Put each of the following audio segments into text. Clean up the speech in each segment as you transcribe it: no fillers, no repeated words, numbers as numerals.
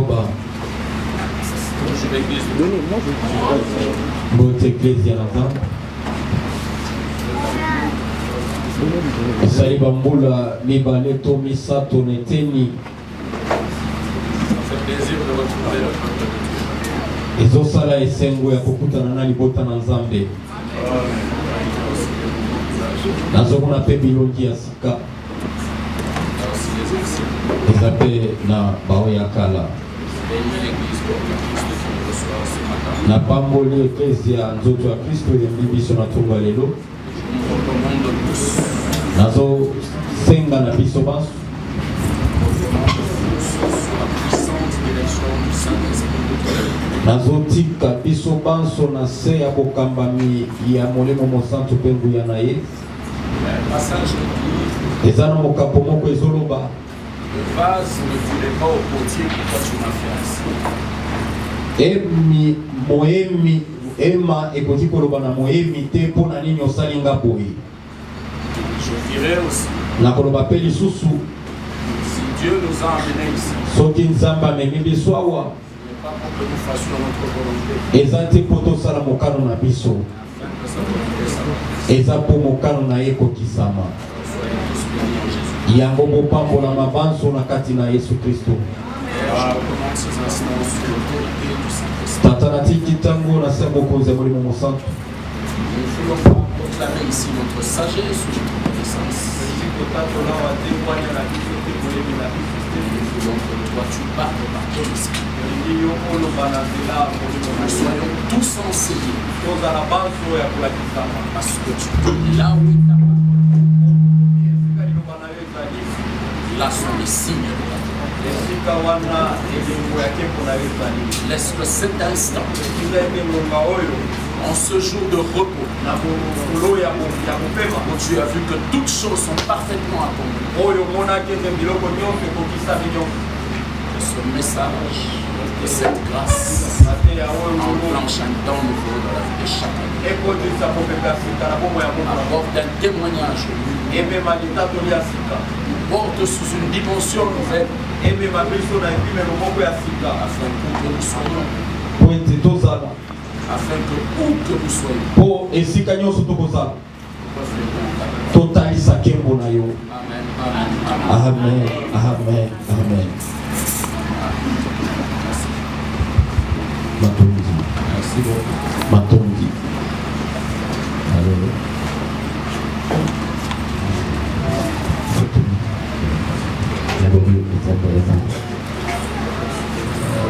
Zoba. Bote Ecclesia Nazan. Esali bambula mibale to misato neteni. Ezosala esengo ya kokutana na libota na Nzambe. Nazomona pe bilongi ya sika. Ezape na bao ya kala. Na pamboli Ecclesia nzoto ya Kristo yembi biso na tonga lelo. Nazo senga na biso baso. Nazo tika biso banso na se ya bokambami ya molemo mosantu pe nguya na ye. Ezana mokapo moko ezoloba. Le vase ne voulait pas au potier pourquoi tu m'as fait ainsi. Moemi ema ekoti koloba na moemi te pona nini osalinga boye. Je dirais aussi, na koloba pe lisusu, si Dieu nous a amenés ici, soki Nzambe amemi biso awa, ce n'est pas pour que nous fassions notre volonté, eza te po tosala mokano na biso, afin que sa volonté s'accomplisse. eza po mokano na ye kokisama. Soyez tous bénis en Jésus. Yango bopambola mabanso na kati na Yesu Kristo. Je recommande ces instants sous l'autorité du Saint-Esprit. Tata natiki tango na se bokonzi ya molimo mosantu. Nous ne voulons pas proclamer ici notre sagesse ou notre connaissance. Nous voulons que toi tu parles par ton esprit. Nous soyons tous enseignés. Parce que tu peux là où est ta parole. Là sont les signes de ta gloire. Laisse que cet instant, en ce jour de repos, où tu as vu que toutes choses sont parfaitement accomplies, que ce message de cette grâce enclenche un temps nouveau dans la vie de chacun. Apporte un témoignage porte sous une dimension nouvelle afin que où que nous soyons, totalisa kembo na yo. Amen. Amen. Amen. Amen. Matondi. Merci beaucoup. Matondi. Alléluia.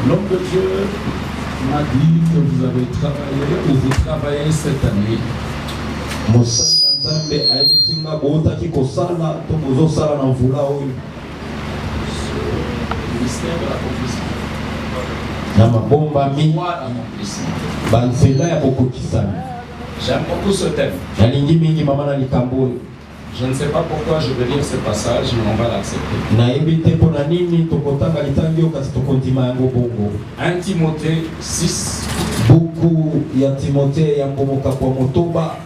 L'homme de Dieu m'a dit que vous avez travaillé, que vous travaillez cette année. Mosali na Nzambe ayebisinga botaki kosala to bozosala na mvula oyo. Ministère de l'accomplissement. Na mabomba mi Moi, l'accomplissement. banzela ya bokokisami. J'aime beaucoup ce thème. Nalingi mingi mama na likambo oyo. Je ne sais pas pourquoi je vais lire ce passage, mais on va l'accepter. Nayebi te mpona nini tokotanga litangi oyo kasi tokondima yango bongo. 1 Timothée 6. Buku ya Timothée ya mbomoka kwa motoba.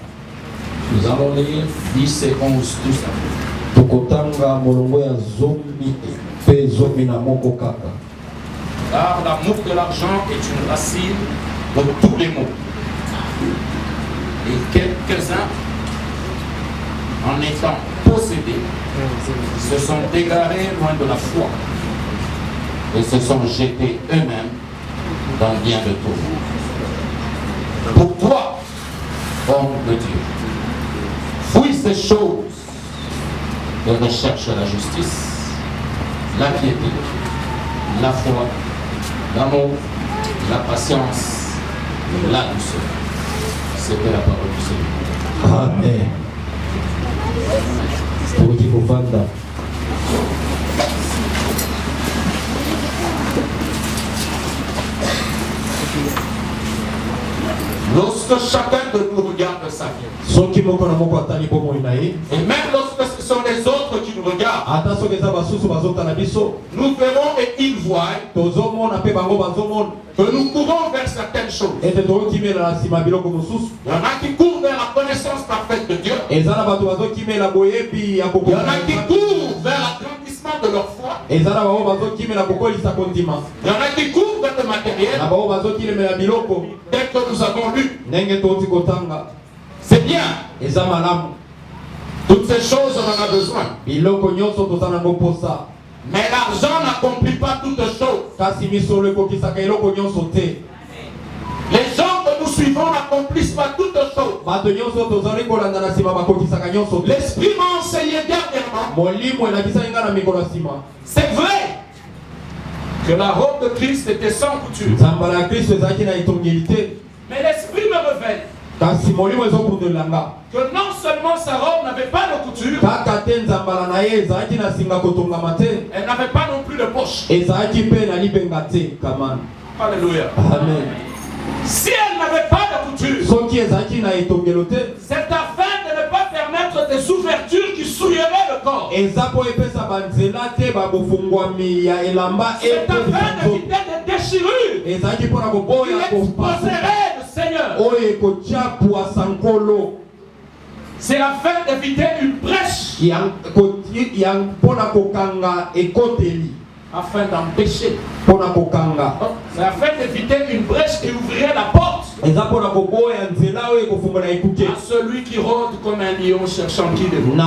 Nous allons lire 10 et 11 tout ça. Tokotanga molongo ya zomi pe zomi na moko kaka. Car l'amour de l'argent est une racine de tous les maux. Et quelques-uns, en étant possédés, se sont égarés loin de la foi et se sont jetés eux-mêmes dans bien de tourments. Pour toi, homme de Dieu, fuis ces choses et recherche la justice, la piété, la foi, l'amour, la patience, la douceur. C'était la parole du Seigneur. Amen. Toki kuvanda. Lorsque chacun de nous regarde sa vie, Soki moko na moko atali bomo inaye. et même lorsque ce sont les autres qui nous regardent, Ata soki eza basusu bazotala biso. nous verrons et ils voient Tozomona pe bango bazomona. que nous courons vers certaines choses. Ete tokokimela na nsima biloko mosusu. Il y en a qui courent vers la connaissance parfaite de Dieu. Eza na bato bazokimela boyebi ya Il y en a qui kokokana. courent vers l'agrandissement l'accomplissement de leur foi. Il Il y en a qui courent vers le matériel. Dès que nous avons lu, c'est bien. Toutes ces choses, on en a besoin. Mais l'argent n'accomplit pas toutes choses. Les gens que nous suivons n'accomplissent pas toutes choses. L'Esprit m'a enseigné dernièrement. C'est vrai que la robe de Christ était sans couture. Mais l'Esprit me révèle que non seulement sa robe n'avait pas de couture, elle n'avait pas non plus de poche. Alléluia. Amen. Si elle n'avait pas de couture, c'est afin de ne pas permettre des ouvertures qui souilleraient le corps. C'est afin d'éviter des déchirures qui exposeraient le Seigneur. C'est afin d'éviter une brèche, afin d'empêcher. C'est afin d'éviter une brèche qui ouvrirait la porte à celui qui rôde comme un lion cherchant qui dévore. Mais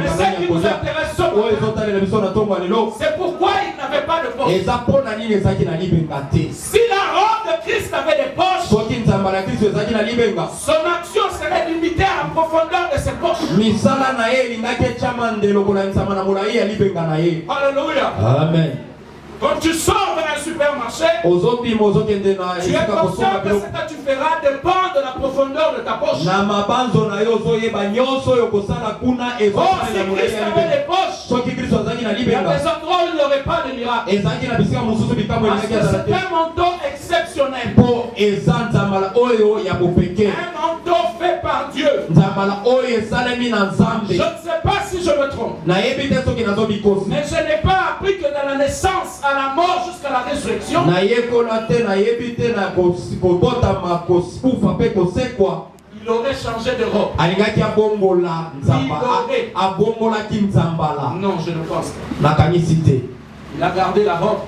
ce qui nous intéresse, c'est pourquoi il n'avait pas de poche. Si la robe de Christ avait des poches, son action serait limitée à la profondeur de ses poches. Alléluia. Amen. Quand tu sors vers un supermarché, tu es conscient que ce que tu feras dépend de la profondeur de ta poche. Oh, si Christ avait des poches, il y a des endroits où il n'y aurait pas de miracle. Parce que c'est un manteau exceptionnel. Un manteau fait par Dieu. Je ne sais pas si je me trompe, mais je n'ai pas appris que dans la naissance à la mort jusqu'à la résurrection, il aurait changé de robe. Non, je ne pense pas. Il a gardé la robe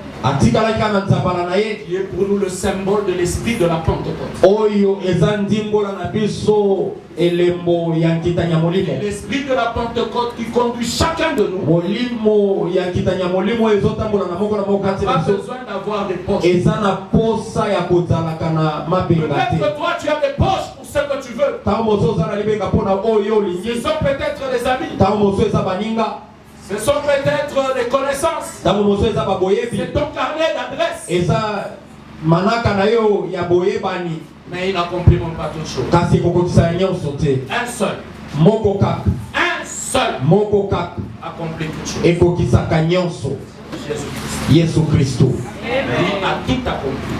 qui est pour nous le symbole de l'esprit de la Pentecôte. L'esprit de la Pentecôte qui conduit chacun de nous. Pas besoin d'avoir des poches. Peut-être que toi tu as des poches pour ce que tu veux. Ce sont peut-être des amis. Ce sont peut-être des connaissances. C'est ton carnet d'adresse. Mais ils n'accompliront pas toutes choses. Un seul. Un seul. Accomplit toutes choses. Jésus-Christ. Il a tout accompli.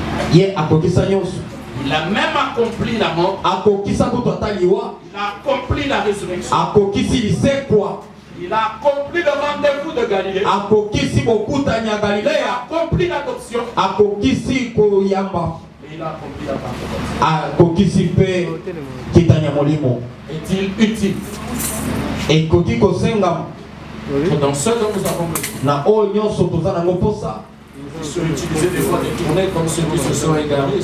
Il a même accompli la mort. Il a accompli la résurrection. Il a accompli le rendez-vous de Galilée. Il a accompli l'adoption. Et il a accompli la Pentecôte. Est-il utile dans ce dont nous avons besoin? Ils sont utilisés des fois des tournées comme ceux qui se sont égarés.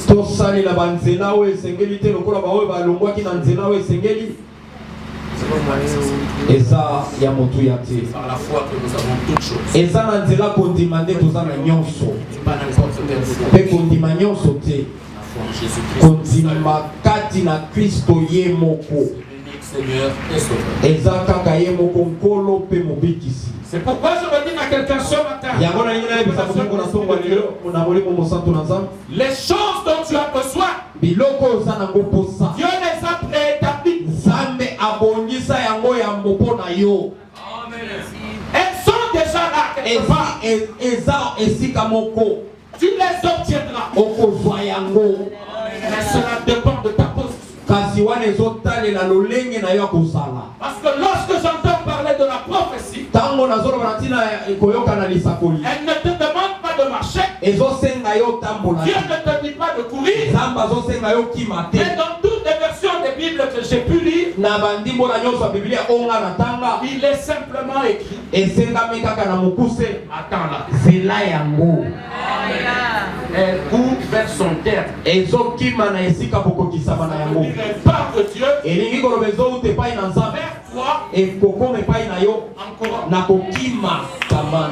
Par la foi que nous avons toutes choses. Pas n'importe quelle foi. La foi en Jésus-Christ. Seigneur et Sauveur. C'est pourquoi je me dis à quelqu'un ce matin, les choses dont tu as besoin, Dieu les a préétablies. Elles sont déjà là quelque part. Tu les obtiendras. Mais cela dépend de ta position. Parce que lorsque j'entends parler de la prophétie, elle ne te demande pas de marcher. Dieu ne te dit pas de courir. Mais dans toutes les versions des les Bibles que j'ai pu lire, na bandimbo la nyonso Biblia onga na tanga il est simplement écrit. esengami kaka na mokuse Attends là. zela yango Elle court vers son terme. ezokima na esika bokokisama na yango Elle part de Dieu elingi koloba ezouta epai na nzambe vers toi ekokoma epai na yo encore. na kokima kamana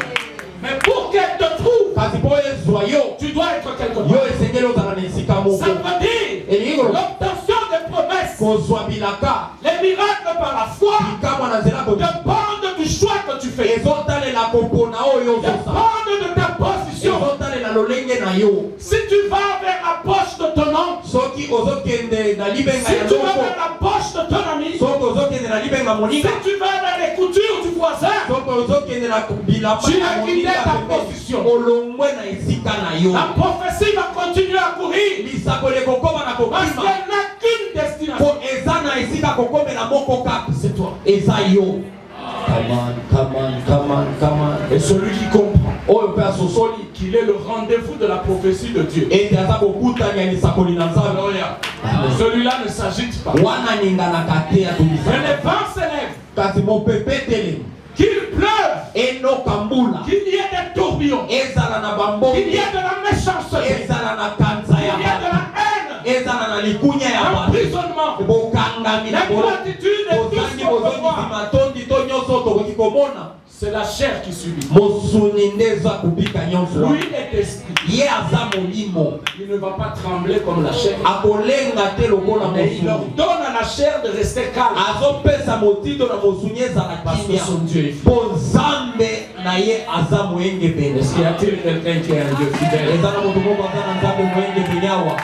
Mais pour qu'elle te trouve, kasi mpo ezwa yo tu dois être quelque yo part. esengeli ozala na esika Ça moko veut dire elingi koloba l'obtention des promesses, kozwa bilaka les miracles par la foi, likamwa na nzela dépendent du choix que tu fais, ezotalela kopona oyo ozosala dépendent de ta position. ezotalela lolenge na yo Si tu vas vers la poche de ton oncle, soki ozokende na libenga si ya tu vas ndoko vers la poche de ton ami, soki ozokende na libenga si moninga tu vas vers les coutures du voisin, soki ozokende na bilamba tu ya as quitté moninga ta pembeni, position. olongwe na esika na yo La prophétie va continuer à courir lisakoli ekokoma na parce kokima qu'elle n'a qu'une destination. po eza na esika kokomela moko kaka C'est toi. eza yo kaman Et celui qui comprend oyo mpe asosoli qu'il est le rendez-vous de la prophétie de Dieu. ete aza kokutani ya lisakoli na nzambe Alléluia. Celui-là ne s'agite pas. wana ninganaka te Mais atolisaka les vents s'élèvent, kasi mopepe etelemi qu'il pleuve, enoka mbula qu'il y ait des tourbillons, ezala na qu'il y bambongo ait de la méchanceté, ezala na kanza qu'il y ya ait de bato la haine, ezala na likunya ya bato l'emprisonnement, bokangami na l'ingratitude et tout ce bozangi qu'on peut bozongisi voir. matondi to nyonso tokoki komona C'est la chair qui subit. mosuni nde eza kubika nyonso Lui wana est esprit. ye aza molimo Il ne va pas trembler comme la chair. akolenga te lokola Mais il mosuni ordonne à la chair de rester calme. azopesa motindo na mosuni ezala Parce que kimia son Dieu est fidèle. mpo nzambe na ye aza moyengebene Est-ce qu'il y a-t-il quelqu'un qui est un Dieu fidèle? eza na moto moko aza na nzambe moyengebene awa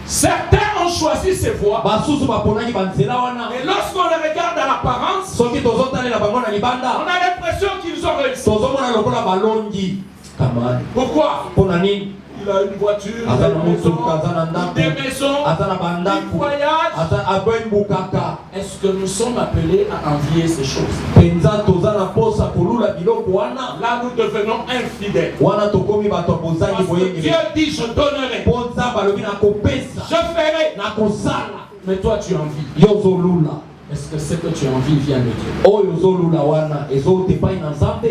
Certains ont choisi ces voies. basusu baponaki banzela wana Et lorsqu'on les regarde à l'apparence, soki tozotalela bango na on libanda a l'impression qu'ils ont réussi. tozomona lokola balongi kamani Pourquoi? mpo na nini Il a une voiture, aza na une maison, motuka aza na ndako des maisons, aza na il bandako voyage. abembukaka Est-ce que nous sommes appelés à envier ces choses? mpenza toza na posa kolula biloko wana Là, nous devenons infidèles. wana tokomi bato ya bozangi Parce que boyenge Dieu dit, je donnerai, mpo nzambe alobi nakopesa je ferai. nakosala Mais toi, tu envies. yo ozolula Est-ce que ce que tu envies vient de Dieu? oyo ozolula wana ezouta epai na nzambe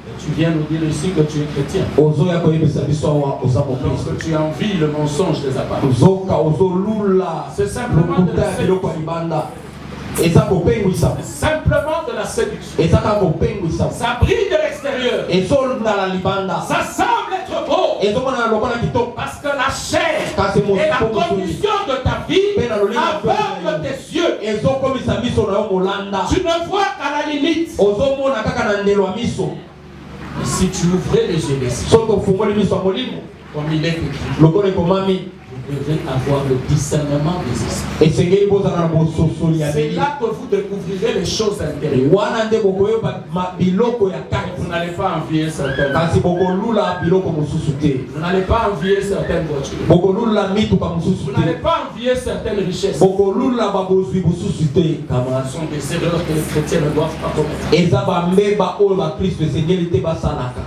Et tu viens nous dire ici que tu es chrétien. ozoya koyebisa biso awa oza mokristo Lorsque tu envies le mensonge des apparences. ozoka ozolula C'est simplement de lokuta la ya biloko ya libanda eza kopengwisa Simplement de la séduction. eza kaka kopengwisa Ça brille de l'extérieur. ezolala libanda Ça semble être beau. ezomonana lokola kitoko Parce que la chair kasi et la condition de ta vie aveugle tes yeux. ezokomisa miso na yo molanda Tu ne vois qu'à la limite. ozomona kaka na ndelo ya miso Mais si tu ouvrais les yeux des yeux, soki ofungoli miso ya molimo comme il est écrit, lokola ekomami vous devez avoir le discernement des esprits. esengeli bozala na bososoli ya C'est bili là que vous découvrirez les choses intérieures. wana nde bokoyoba biloko ya kati Vous n'allez pas envier certaines. kasi bokolula biloko mosusu te Vous n'allez pas envier certaines voitures. bokolula mituka mosusu Vous te n'allez pas envier certaines richesses. bokolula babozwi mosusu te kama Ce sont des erreurs que les chrétiens ne doivent pas commettre. eza bambeba oyo bakristo esengeli te basalaka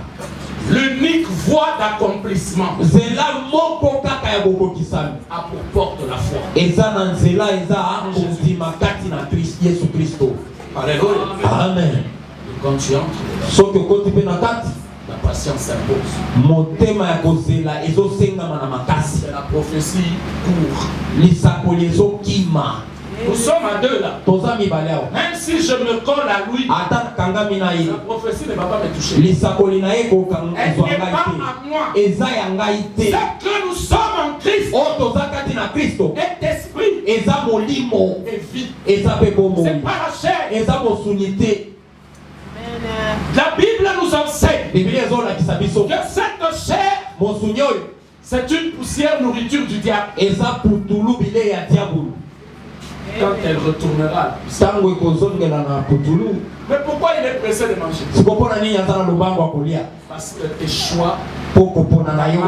L'unique voie d'accomplissement nzela moko kaka ya bokokisami a pour porte la foi. eza na nzela eza kondima kati na yesu kristo Alléluia. amen Et quand tu entres, soki okoti mpe na kati la patience s'impose. motema ya kozela ezosengama na makasi C'est la prophétie court. lisakoli ezokima Nous sommes à deux là. toza mibale awa Même si je me colle à lui, ata kangami na ye la prophétie ne va pas me toucher. lisakoli na ye Elle kozwa n'est ngai pas à moi. te eza ya ngai te C'est que nous sommes en Christ. oyo toza kati na kristo Cet esprit eza molimo est vide. eza mpe bomoi C'est pas la chair. eza mosuni te La Bible nous enseigne biblia ezolakisa biso que cette chair, mosuni oyo c'est une poussière nourriture du diable. eza putulu bilei ya diabolo Quand elle retournera, ntango ekozongela na putulu Mais pourquoi il est pressé de manger? sikopona nini azana lubango akulia Parce que tes choix, poko pona na yo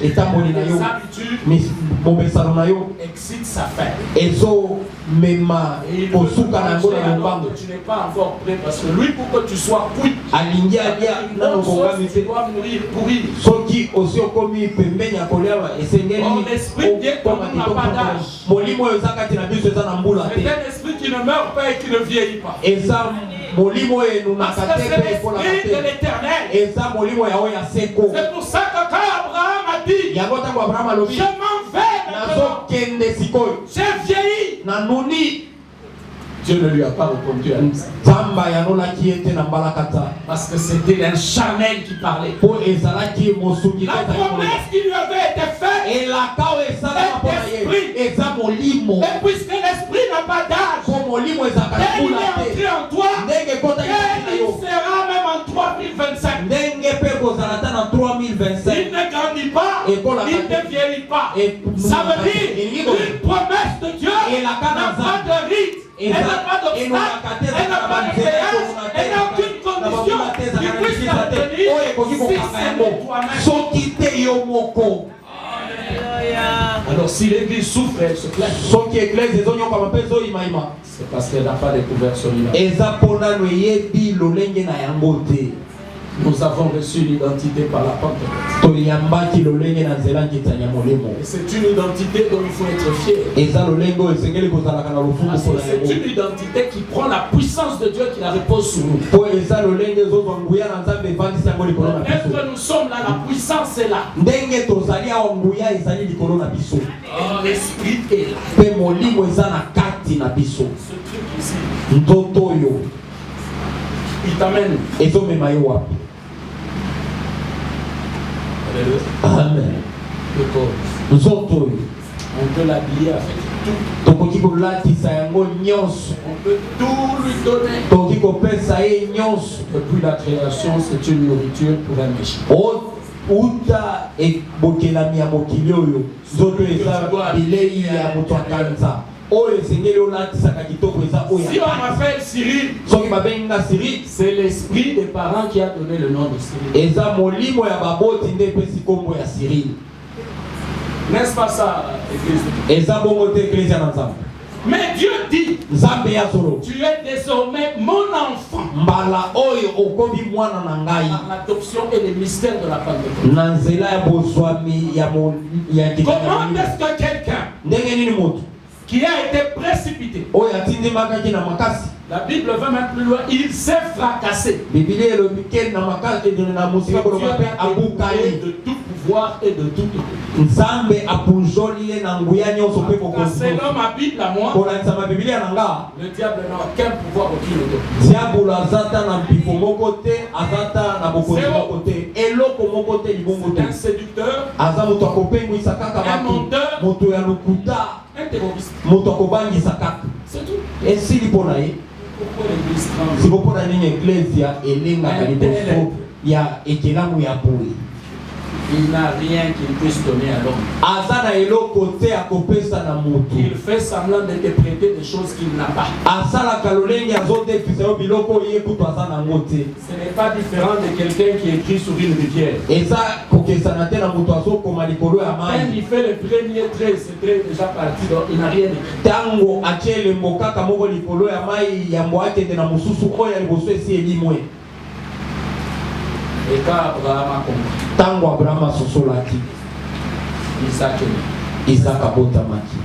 tes etamboli na yo habitudes bomesano na yo excitent sa faim. ezo mema Et il veut kosuka na yango manger na alors lubango que tu n'es pas encore prêt. Parce que lui, pour que tu sois cuit, alingi alia nano bongami tu te dois mourir, pourrir. soki osi okomi pembeni ya kolia esengeli Oh, l'esprit Dieu okoma n'a kitoko pas d'âge. molimo oyo eza kati na biso eza na mbula C'est te un esprit qui ne meurt pas et qui ne vieillit pas. eza molimo oyo Parce enunaka que te c'est mpe ekolaka l'esprit de te l'éternel. eza molimo yawo ya seko C'est pour ça que quand Abraham a dit, yango ntango abraham alobi je m'en vais maintenant, nazokende sikoyo j'ai vieilli. nanuni Dieu ne lui a pas répondu à ça. nzamba yanolaki ye te na mbalakata Parce que c'était un charnel qui parlait. mpo ezalaki mosungi La promesse qui lui avait été faite, elaka oyo esalaka mpo na ye eza molimo et puisque l'esprit n'a pas d'âge, mpo molimo ezalaka na dès qu'il mbula est te entré en toi, ndenge ekotaki na et yo il sera même en 3025. ndenge mpe kozala ta na 3025 Il ne grandit pas, Et pour la il ne vieillit pas. Et Ça veut dire une promesse de Dieu n'a pas de rite, elle n'a pas d'obstacle, elle n'a pas de péage, elle n'a aucune condition qui puisse la tenir si ce n'est toi-même. soki te yo moko Alors si l'église souffre, elle se plaint. soki eglise ezonyokama mpe ezoyimayima C'est parce qu'elle n'a pas découvert celui-là. eza mpo nano eyebi lolenge na yango te Nous avons reçu l'identité par la Pentecôte. toyambaki lolenge na nzela nkitani ya molimo Et c'est une identité dont il faut être fier. eza lolenge oyo esengeli kozalaka na lofungu Parce que mpona c'est yango une identité qui prend la puissance de Dieu qui la repose sur nous. mpo eza lolenge ezozwa nguya na nzambe evandisi yango likolo na Dès biso que nous sommes là, la puissance est là. ndenge tozali awa nguya ezali likolo na biso Et l'esprit est là. mpe molimo eza na kati na biso Ce truc ici, nzoto oyo il t'amène. ezomema yo wapi Alléluia. amen Le corps. nzoto oyo On peut l'habiller avec tout. tokoki kolatisa yango nyonso On peut tout lui donner. tokoki kopesa ye nyonso Depuis la création, c'est une nourriture pour un méchant. uta ebokelami ya mokili oyo nzoto eza bilei ya moto akanza oyo esengeli olatisaka kitoko eza oyo Si on m'appelle Cyril, soki babenginga siri c'est l'esprit des parents qui a donné le nom de Cyril. eza molimo ya baboti nde epesi nkombo ya siril N'est-ce pas ça, Église? eza bongo te eklezia na nzambe Mais Dieu dit, nzambe ya solo tu es désormais mon enfant. mbala oyo okomi mwana na ngai Par l'adoption et les mystères de la Pentecôte. na nzela ya bozwami ya Comment est-ce que quelqu'un ndenge nini moto qui a été précipité, oyo atindimakaki na makasi la Bible va même plus loin, il s'est fracassé. bibilia elobi ke na makasi na mosika Dieu koloba mpe a délivré abukali de tout pouvoir et de toute nzambe apunzoli ye na nguya nyonso mpe selon ma Bible à moi, kolandisa mabibilia na nga le diable n'a aucun pouvoir, aucune autorité. diabolo aza ta na mpiko moko te aza ta na bokonzi moko te eloko moko te libongo C'est un te séducteur, aza moto akopengwisa kaka un bato menteur, moto ya lokuta un terroriste. moto akobangisa kaka C'est tout. esili mpo na ye Pourquoi l'église tremble? siko mpo na nini eklezia elengaka liboso ya ekelamu ya boye Il n'a rien qu'il puisse donner à l'homme. aza na eloko te akopesa na motu Il fait semblant d'interpréter des choses qu'il n'a pas. asalaka lolenge azodefisa yo biloko ye kutu aza nango te Ce n'est pas différent de quelqu'un qui écrit sur une rivière. eza kokesana te na moto azokoma likolo ya Quand mai il fait le premier trait, ce trait est déjà parti, donc il n'a rien écrit. ntango atie elembo kaka moko likolo ya mai yambo akende na mosusu oyo ya liboso esi elimwe Et quand Abraham a compris, ntango abraham asosolaki Isaac est né. isaka abotamaki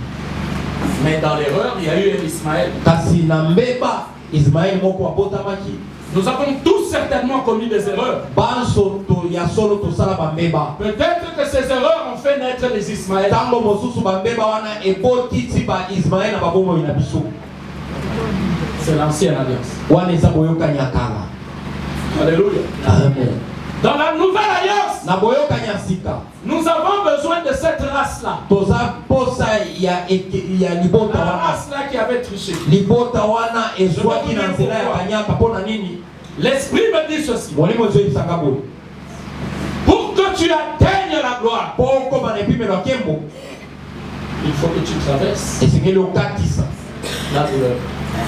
Mais dans l'erreur, il y a eu un Ismaël. kasi na mbeba ismaeli moko abotamaki Nous avons tous certainement commis des erreurs. banso ya solo tosala bambeba Peut-être que ces erreurs ont fait naître les Ismaël. ntango mosusu bambeba wana ebotiti ba ismaeli na babomoi na biso C'est l'ancienne alliance. wana eza boyokani ya kala Alléluia. amen Dans la nouvelle alliance, na boyokani ya sika nous avons besoin de cette race-là. toza posa ya libota La wana race-là qui avait triché. libota wana ezwaki na nzela ya kanyaka mpo na nini L'esprit me dit ceci. molimo ezoyebisaka boye Pour que tu atteignes la gloire, mpo okoma na epimelo ya nkembo il faut que tu traverses esengeli okatisa la douleur.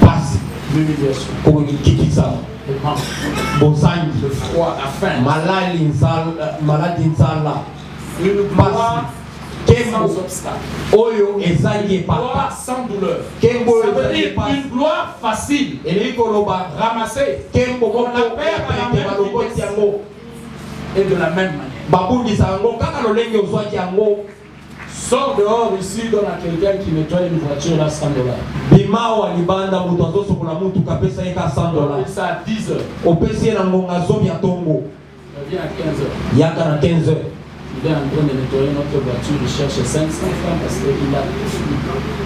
pasi l'humiliation, kukikisa le manque, bozangi le froid, la faim, malali nzala une gloire sans obstacle, oyo ezali une gloire epapa sans douleur. kembo Ça veut ezali dire epapa une gloire facile, eleki koloba ramassée kembo moko On la perd à la epete même balokoti vitesse. yango et de la même manière. babundisa yango kaka lolenge ozwaki yango. Sors dehors ici, donne à quelqu'un qui nettoie une voiture là $100. bima wa libanda moto azosokola mutuka apesa ye ka $100 Ça à 10 heures. opesi ye na ngonga zomi ya ntongo Il vient à 15 heures. yaka na 15 heures Il est en train de nettoyer notre voiture, il cherche 500 francs parce qu'il a tout fini.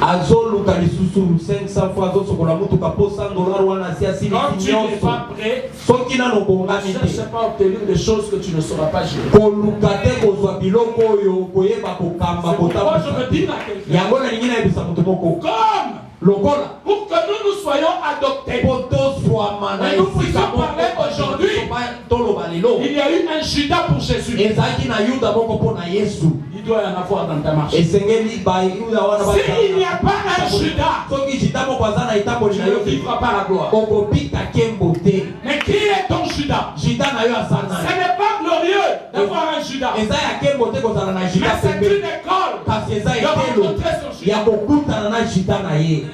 azoluka lisusu 500 fois azosokola mutuka po $100 wana asi asili Quand tu n'es nyonso pas prêt, soki nano ne bongami te cherche pas à obtenir des choses que tu ne sauras pas gérer. koluka te kozwa biloko oyo koyeba kokamba C'est pourquoi je kotambusa veux dire à quelqu'un, yango nalingi nayebisa moto moko comme lokola pour que nous soyons adoptés, po toswama na Mais nous puissions parler aujourd'hui. toloba lelo il y a eu un Judas pour Jésus. ezalaki na yuda moko mpo na yesu Il doit y en avoir dans ta marche. esengeli bayuda wana S'il n'y a pas un Judas, soki juda moko aza na etamboli tu na ne yo vivras pas la gloire. okobika nkembo te Mais qui est ton Judas? juda na yo aza Ce nani n'est pas glorieux d'avoir un Judas. eza ya nkembo te kozala na Mais juda c'est une pembe école kasi eza de etelo rencontrer son ya Judas. kokutana na juda na ye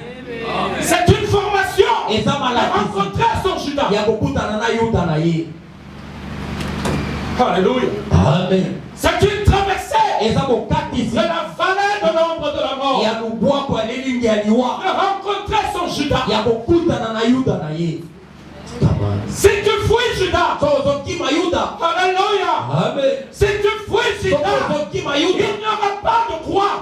C'est une formation eza de malakisi rencontrer son Judas. ya kokutana na yuda na ye Alléluia. amen C'est une traversée eza bokatisi de la vallée de l'ombre de la mort. ya lubwako ya lilingi ya liwa De rencontrer son Judas. ya kokutana na yuda na ye Si tu fuis Judas, so ozokima yuda alléluia. amen Si tu fuis so Judas, ozokima il yuda n'y aura pas de croix.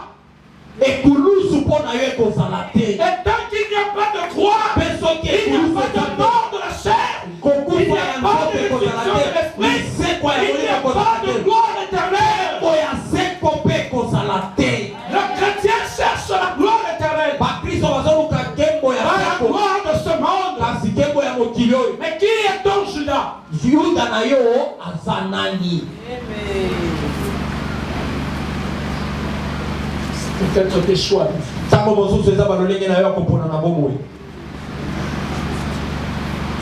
ekulusu mpo na yo ekozala te Et tant qu'il n'y a pas de croix, mpe soki il n'y a ekulusu pas de ezala te mort de la chair. Il kokufa n'y ya a pas nzoto de ekozala résurrection de te l'esprit. lisekwa ya Il n'y molimo a ekozala pas de te gloire éternelle. mpo ya seko mpe ekozala te Le chrétien cherche la gloire éternelle. bakristo bazoluka nkembo ya Pas la seko gloire de ce monde. kasi nkembo ya mokili oyo Mais qui est ton Judas? yuda na yo aza nani Peut-être tes choix. ntango mosusu eza balolenge na yo akopona na bomoi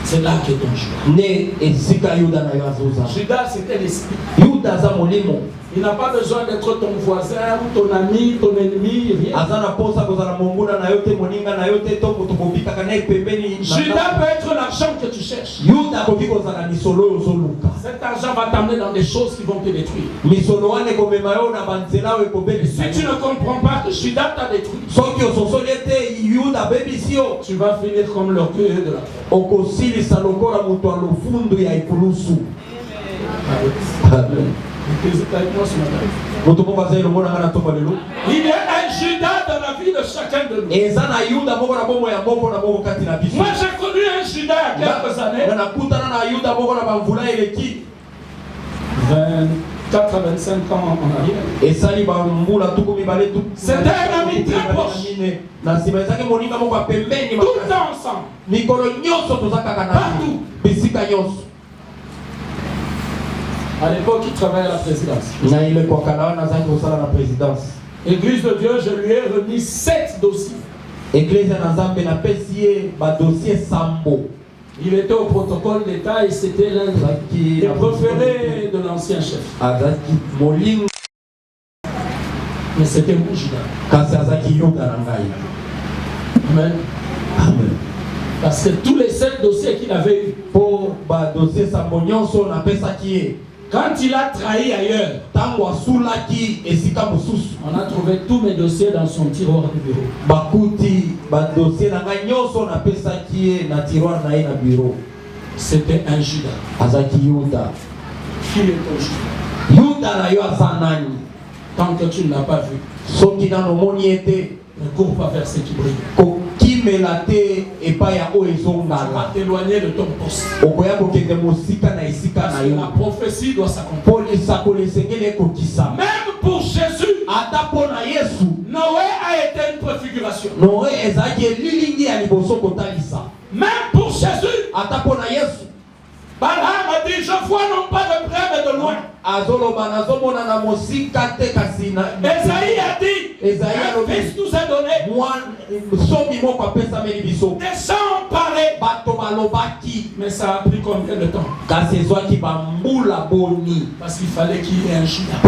C'est là que ton Judas. nde esika yuda na yo azoza Judas, c'était l'esprit. yuda aza molimo Il n'a pas besoin d'être ton voisin ou ton ami, ton ennemi, rien. aza na posa kozala monguna na yo te moninga na yo te to moto kobikaka na ye pembeni na Judas ndako. peut être l'argent que tu cherches. yuda akoki kozala misolo oyo ozoluka Cet argent va t'amener dans des choses qui vont te détruire. misolo wana ekomema yo na banzela oyo ekobebisa Si tu ne comprends pas que Judas t'a détruit, soki ososoli ete yuda abebisi yo tu vas finir comme l'orgueil de la terre. okosilisa lokola moto ya lofundu ya ekulusu Hésite avec moi ce matin. moto moko aza elongo na ngai na ntomba lelo Il y a un Judas dans la vie de chacun de nous. eza na yuda moko na bomo ya moko na moko kati na biso Moi j'ai connu un Judas il y a quelques années. na nakutana na yuda moko na bamvula eleki 24 à 25 ans en arrière. esali bambula tuku mibale C'était un ami très proche. na nsima ezalaki moninga moko ya pembeni Tout makasi. le temps ensemble. mikolo nyonso toza kaka na Partout. bisika nyonso À l'époque, il travaillait à la présidence. na ilekwaka na wana azalaki kosala na présidence Église de Dieu, je lui ai remis 7 dossiers. eglise na nzambe napesi ye badossier sambo Il était au protocole d'État et c'était l'un des préférés de l'ancien chef. azalaki molingo Mais c'était mon Judas. kasi azalaki yuda na ngai Amen. amen Parce que tous les 7 dossiers qu'il avait eu, mpo badossier sambo nyonso napesaki ye quand il a trahi ailleurs, ntango asulaki esika mosusu on a trouvé tous mes dossiers dans son tiroir de bureau. bakuti badossier na ngai nyonso napesaki ye na tiroire na ye na bureau C'était un Judas. azalaki yuda Qui est ton Judas? yuda na yo aza nani Tant que tu ne l'as pas vu, soki nano omoni ete ne cours pas vers ce qui brille. kokimela te epai ya oyo Tu vas ezongala t'éloigner de ton poste. okoya kokende mosika na esika Parce na que yo la prophétie doit s'accomplir. mpo lisakolo esengeli ekokisama Même pour Jésus, ata mpo na yesu Noé a été une préfiguration. noe ezalaki elilingi ya liboso kotalisa Même pour Jésus, ata mpo na yesu Balaam a dit, je vois non pas de près mais de loin. azoloba nazomona na mosika te kasi na Esaïe a dit, un fils nous est donné. Des gens ont parlé. Mais ça a pris combien de temps? Parce qu'il fallait qu'il y ait un Judas.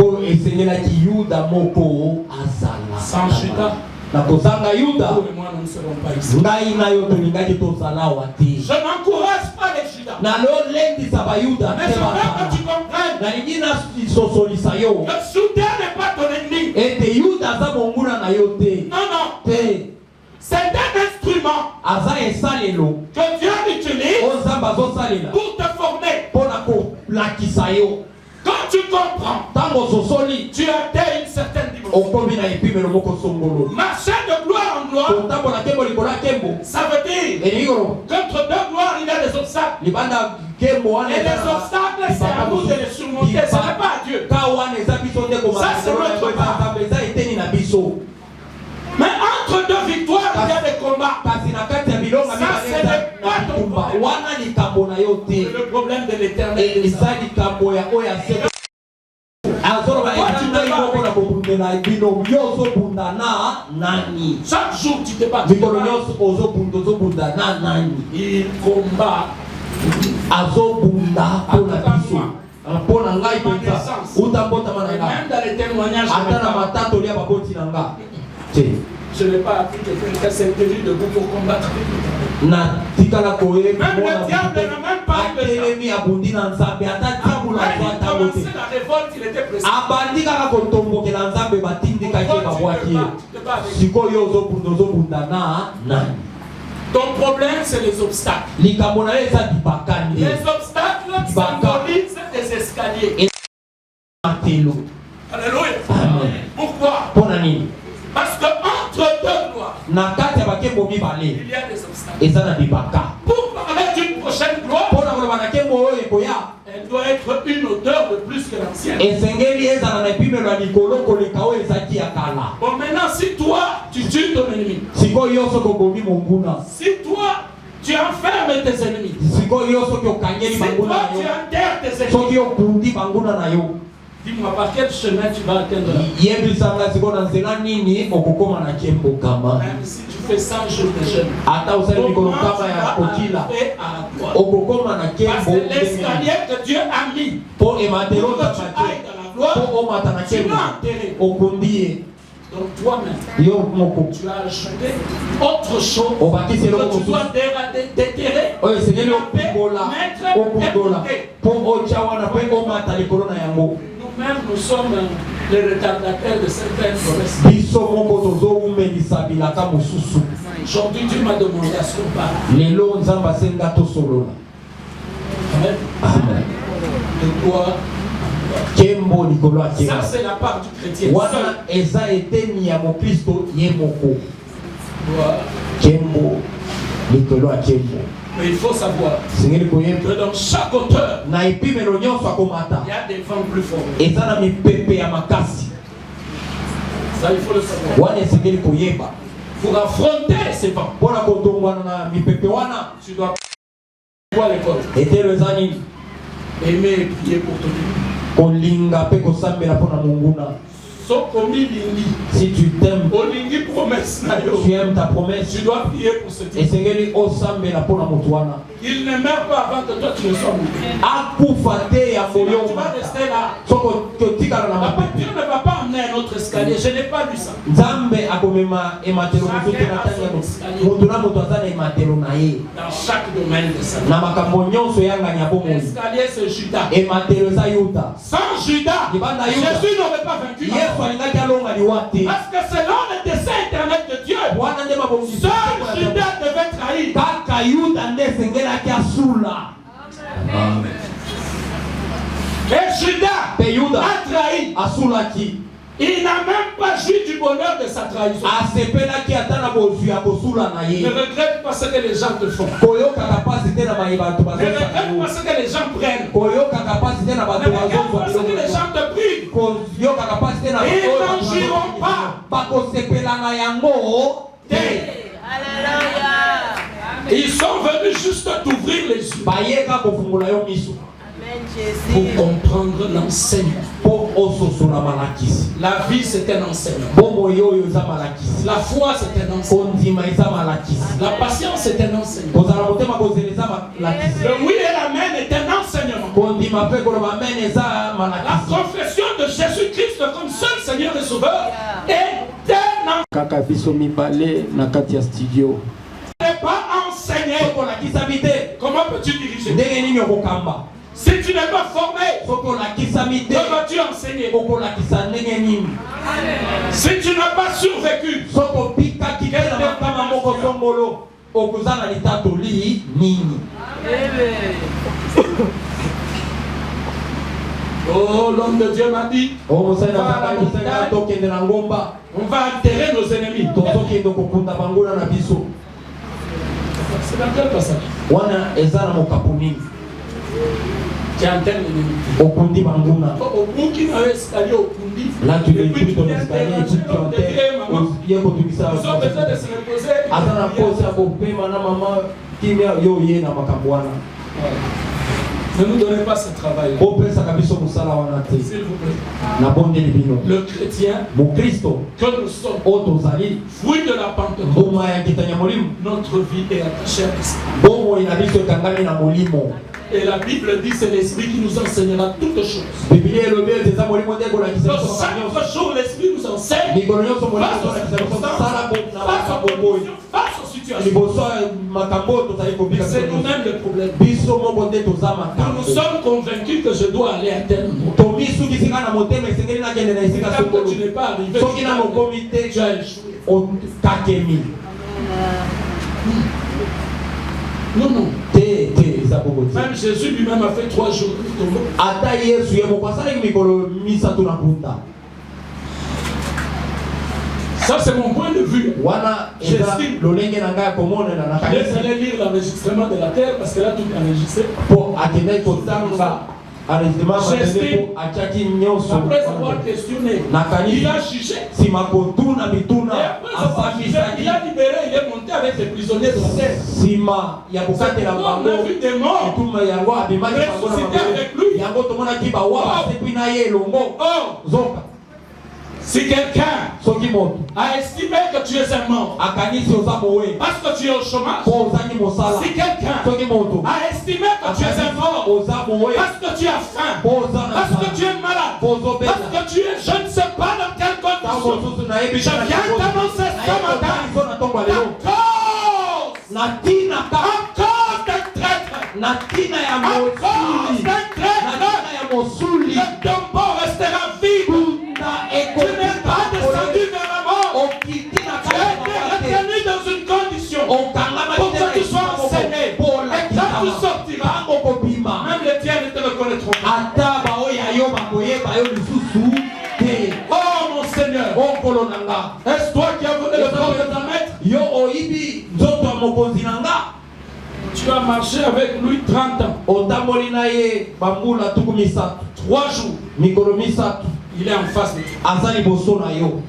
Sans Judas, na kozanga Yuda vous et moi nous ne serons pas ici. ngai na yo tolingaki tozala wati. Je n'encourage pas les Judas. Na lo lendi sa ba Yuda mais je veux que tu comprennes. Na lingina sosolisa yo. Le Judas n'est pas ton ennemi. Ete Yuda za monguna na yo te. Non non. Te. C'est un instrument aza esalelo que Dieu utilise pour te former. Pona ko lakisa yo. Quand tu comprends, tu atteins une certaine dimension. Marcher de gloire en gloire, ça veut dire qu'entre deux gloires, il y a des obstacles. Et les obstacles, c'est à nous de les surmonter. Ce n'est pas à Dieu. Ça, c'est notre part. Mais entre deux victoires, il y a des combats. Ça, c'est pas ton problème. C'est le problème de l'éternel. Chaque jour, tu te bats. Il combat. Même dans les témoignages, je n'ai pas appris quelqu'un qui s'est tenu debout pour combattre. Même le diable n'a même pas eu le temps. Quand il commençait la révolte, il était pressé. Ton problème, c'est les obstacles. Les obstacles symbolisent des escaliers. Alléluia. Pourquoi? Parce que entre deux gloires, il y a des obstacles. Pour parler d'une prochaine gloire, elle doit être une hauteur de plus que l'ancienne. Bon, maintenant, si toi, tu tues ton ennemi, si toi, tu enfermes tes ennemis, si toi, tu enterres tes ennemis, dis-moi par quel chemin tu vas atteindre la. Même si tu fais 100 jours de jeûne, comment tu vas arriver à toi? Parce que l'escalier que Dieu a mis pour que tu ailles dans la gloire, tu l'as enterré. Donc toi-même, tu as ajouté autre chose que tu dois déterrer, nous-mêmes, nous sommes les retardataires de certaines promesses. Aujourd'hui, Dieu m'a demandé à ce qu'on parle. Amen. De quoi? Ça, c'est la part du chrétien. Mais il faut savoir que dans chaque auteur, il y a des vents plus forts. Ça, il faut le savoir. Pour affronter ces vents, tu dois voir l'école. Aimer et prier pour ton ennemi. Si tu t'aimes, tu aimes ta promesse, tu dois prier pour ce type. Il ne meurt pas avant que toi tu ne sois mort. Tu vas rester là. Dieu ne va pas amener un autre escalier. Je n'ai pas lu ça. Dans chaque domaine de sa vie. L'escalier c'est Judas. Sans Judas, Jésus n'aurait pas vaincu. Parce que selon le dessein éternel de Dieu, seul Judas devait trahir. Amen. Et Judas a trahi. Il n'a même pas joui du bonheur de sa trahison. Ne regrette pas ce que les gens te font. Ne regrette pas ce que les gens prennent. Ne regrette pas ce que les gens te prient. Ils n'en jouiront pas. Ils sont venus juste t'ouvrir les yeux pour comprendre l'enseignement. La vie, c'est un enseignement. La foi, c'est un enseignement. La patience, c'est un enseignement. Le oui et l'amen est un enseignement. La confession de Jésus-Christ comme seul Seigneur et Sauveur est un enseignement. N'est pas enseigné. Comment peux-tu diriger? Si tu n'es pas formé, comment vas-tu enseigner? Si tu n'as pas survécu, oh, l'homme de Dieu m'a dit, on va enterrer nos ennemis. C'est dans quel passage? Tu enterres l'ennemi. Là, tu les tues dans l'escalier, tu enterres. Ils ont besoin de se reposer. Ne nous donnez pas ce travail. S'il vous plaît. Le chrétien que nous sommes, fruit de la Pentecôte, notre vie est attachée à l'esprit. Et la Bible dit c'est l'esprit qui nous enseignera toutes choses. Donc chaque jour l'esprit nous enseigne face aux situations. C'est nous-mêmes le problème. Nous sommes convaincus que je dois aller à tel endroit. Tant que tu n'es pas arrivé, tu as échoué. Non, non. Même Jésus lui-même a fait 3 jours de tombeau. Ça, c'est mon point de vue. J'estime. Laisse aller lire l'enregistrement de la terre parce que là, tout est enregistré. Après avoir questionné, il a jugé. Et après avoir jugé, il a libéré, il est monté avec les prisonniers de la terre. On a vu des morts ressusciter avec lui. Si quelqu'un a estimé que tu es un mort parce que tu es au chômage, si quelqu'un a estimé que tu es un mort parce que tu as faim, parce que tu es malade, parce que tu es, je ne sais pas dans quelle condition, je viens t'annoncer ce matin, à cause d'un traître, le tombeau restera vide. Tu n'es pas descendu vers la mort. Tu as été retenu dans une condition pour que tu sois enseigné. Et quand tu sortiras, même les tiens ne te reconnaîtront pas. Oh mon Seigneur, est-ce toi qui as volé le corps de ta maître? Tu as marché avec lui 30 ans. 3 jours. Il est en face de toi.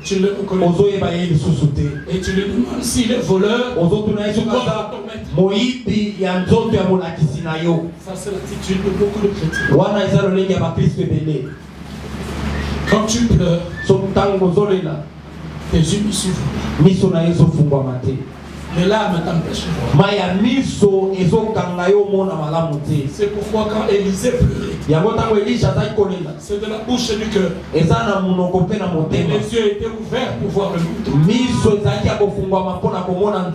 Tu le reconnais. Et tu lui demandes s'il est voleur. Ça, c'est l'attitude de beaucoup de chrétiens. Quand tu pleures, tes yeux me s'ouvrent. Les larmes t'empêchent de voir. C'est pourquoi quand Élisée pleurait, c'est de la bouche et du cœur. Et les yeux étaient ouverts pour voir le manteau.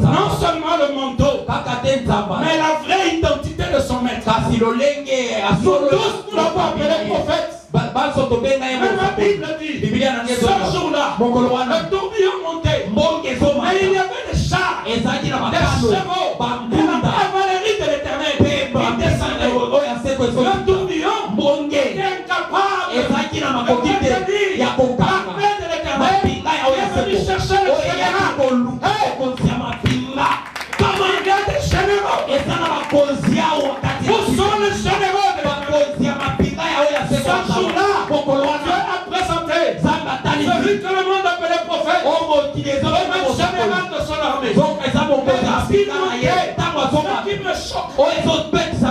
Non seulement le manteau, mais la vraie identité de son maître. Nous tous, nous l'avons appelé prophète. Mais la Bible dit, ce jour-là, le tourbillon montait. Mais il y avait des chars, des chevaux, et la cavalerie de l'Éternel qui descendait. Le tourbillon était incapable de dire l'armée de l'Éternel qui est venu chercher le général. Comment il y a des généraux? Où sont les généraux de l'Éternel? Ce jour-là, Dieu a présenté celui que le monde appelait prophète, le même général de son armée. Ce qui me choque, peut-être que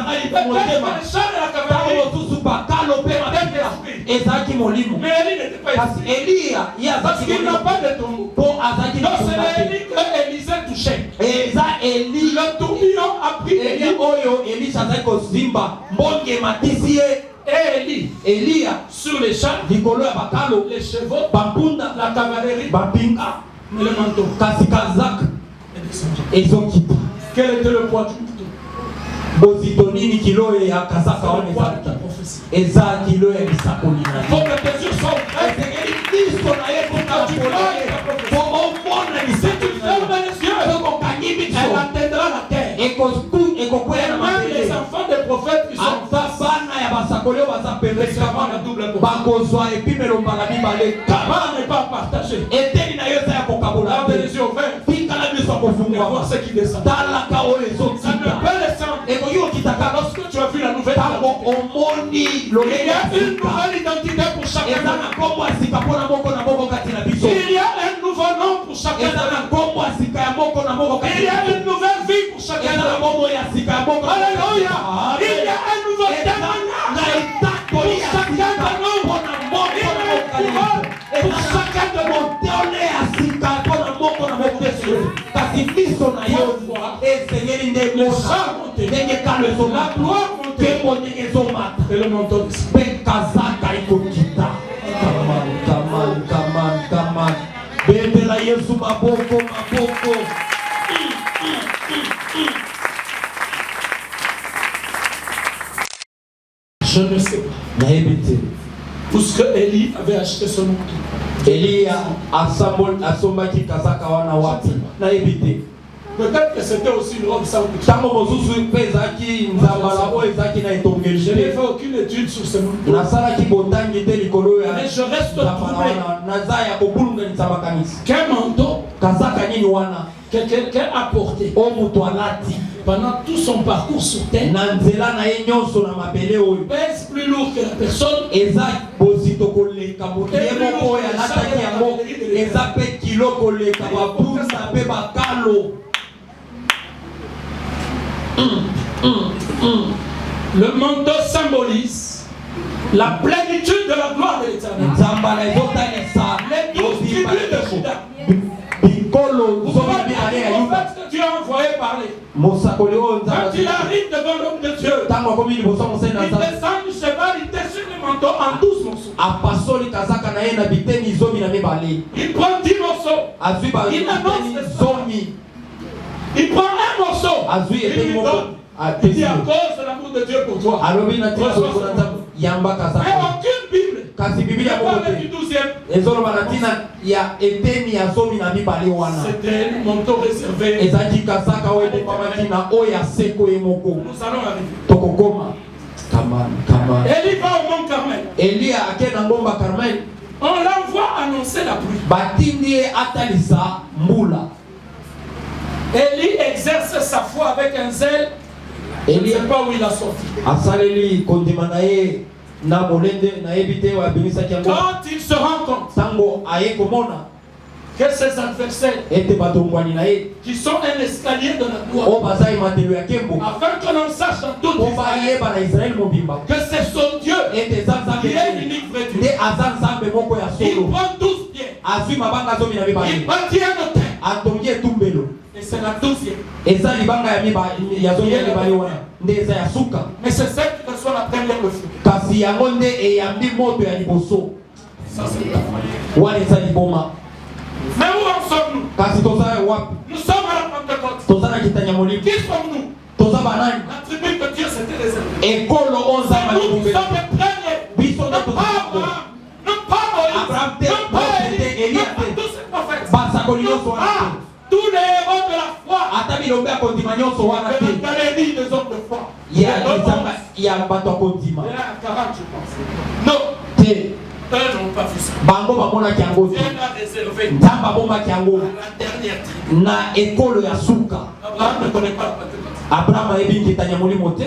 les chars de la cavalerie étaient des esprits. azalaki molimo. Mais Élie n'était pas Kasi ici. Eliya Parce qu'il n'a pas de tombeau. po azalaki Donc c'est Élie que Élisée touchait. eza Eli Le tourbillon a pris Eli Élie. oyo Elisha azalaki kozimba mbonge matisi ye Et Élie, Eliya sur les champs, likolo ya bakalo les chevaux, bampunda la cavalerie, bapinga mais le manteau kasi kazaka est descendu. ezokita. Quel était le poids du manteau? Bozito nini kilo ya kazaka C'est wana le poids de ta ezalaki prophétie. eza kilo ya bisakoli na Il faut que tes yeux soient ouverts. ezengeli kristo na ye pokapola ye po omona lisakoli na Ferme les yeux. ye okokangi Elle biso atteindra la terre. ekokwela Et na même les mabele enfants des prophètes qui sont ata bana ya basakoli oyo baza pembeni récemment la double portion. bakozwa epimelo mbala mibale Comment ne pas partager? eteni na yo eza ya kokabola Avec te les yeux ouverts. tikala biso On va voir kofungwama ce qui descend. talaka oyo Ça ne ezokita peut descendre. ekoki kokitaka Lorsque tu as vu la nouvelle ntango identité, omoni il lolenge y a ya une sika nouvelle identité pour chacun. eza na nkombo ya sika mpo na moko na moko kati na biso Il y a un nouveau nom pour chacun. eza na nkombo ya sika ya moko na moko kati Il y na a biso une nouvelle vie pour chacun. eza na nkombo ya sika ya moko Alléluia. Il y a un nouveau na témoignage etatoli ya sika mpo na moko na moko kati na biso eza na motole ya sika mpo na moko na moko kati na biso kasi miso na yo esengeli nde mona ndenge kalo ezomata nkembo ndenge ezomata Et le manteau descend. mpe kazaka ekokita kaman bendela yesu maboko Je ne sais pas. nayebi te Où est-ce que Élie avait acheté son manteau? eliya asombaki kazaka wana wapi nayebi te Peut-être que c'était aussi une robe sans couture. ntango mosusu mpe ezalaki nzambala oyo ezalaki na etongeli Je n'ai te fait aucune étude sur ce manteau. nasalaki botangi te likolo ya Mais je reste nzambala troublé wana naza ya kobulunganisa makanisi qu'un manteau kazaka nini wana que quelqu'un a porté oyo moto alati pendant tout son parcours sur terre na nzela na ye nyonso na mabele oyo pèse plus lourd que la personne. eza bozito koleka moto ye moko oyo alataki yango eza mpe kilo koleka babunda mpe bakalo. Le manteau symbolise la plénitude de la gloire de l'Éternel. nzambala ezotalisa Les 12 tribus de Juda. bikolo Vous zomi voyez mibale ya le yuda prophète que Dieu a envoyé parler. mosakoli oyo Quand il nzambe arrive devant l'homme de Dieu, ntango akomi liboso ya mosali na il nzambe descend du cheval, il déchire le manteau en 12 morceaux. apasoli kazaka na ye na biteni zomi na mibale Il prend 10 morceaux. azwi Il annonce biteni le zomi Il prend un morceau. azwi Il eteni lui moko donne. Il dit apesi à cause de l'amour de Dieu pour toi. alobi na tina koliko na nzambe yamba Mais kazaka aucune Bible kasi ne biblia moko parle du te 12e. ezoloba na ntina ya eteni ya zomi na mibale wana C'était le manteau réservé. ezalaki kazaka oyo ebomamaki na oyo ya seko ye moko Nous allons arriver. tokokoma kamani Élie va au mont Carmel. eliya ake na ngomba carmel On l'envoie annoncer la pluie. batindi ye atalisa mbula Élie exerce sa foi avec un zèle. Je ne sais pas où il a sorti. asaleli kondima na ye na molende nayebi te oyo abimisaki yango Quand il se rend compte ntango aye komona que ses adversaires, ete batongwani na ye qui sont un escalier de la gloire, oyo baza ematelo ya nkembo afin que l'on sache en toute po Israël bayeba na israele mobimba que c'est son Dieu ete eza nzambe qui est te l'unique vrai Dieu. nde aza nzambe moko ya Il solo prend 12 pieds. azwi mabanga zomi na Il mibale bâtit un hôtel. atongi etumbelo Et c'est la 12e. eza libanga ya zomi ya mibale wana nde eza ya suka Mais c'est celle qui reçoit la première le feu. kasi yango nde eyambi moto ya liboso Ça, c'est la foi. wana eza liboma Mais où en sommes-nous? kasi toza wapi Nous sommes à la Pentecôte. toza na kitanya molimo Qui sommes-nous? toza banani La tribu que Dieu s'était réservée. ekolo oyo nzambe Nous sommes alikumbela les premiers. biso nde Non toza pas Abraham, non pas Moïse, Abraham te, non pas Mose te, Élie, Élie non te. pas tous ces prophètes. basakoli Non nyonso wana pas tous les héros de la foi. te ata bilombe ya kondima nyonso wana De te la galerie des hommes de foi. ya Il y a lisanga ya bato ya kondima 40, je pense. Non, te eux n'ont pas vu ça. bango bamonaki yango te Dieu l'a réservé nzambe abombaki yango à la dernière tribu. na ekolo ya suka Abraham ne connaît pas la Pentecôte. abraham ayebi nkitanya molimo te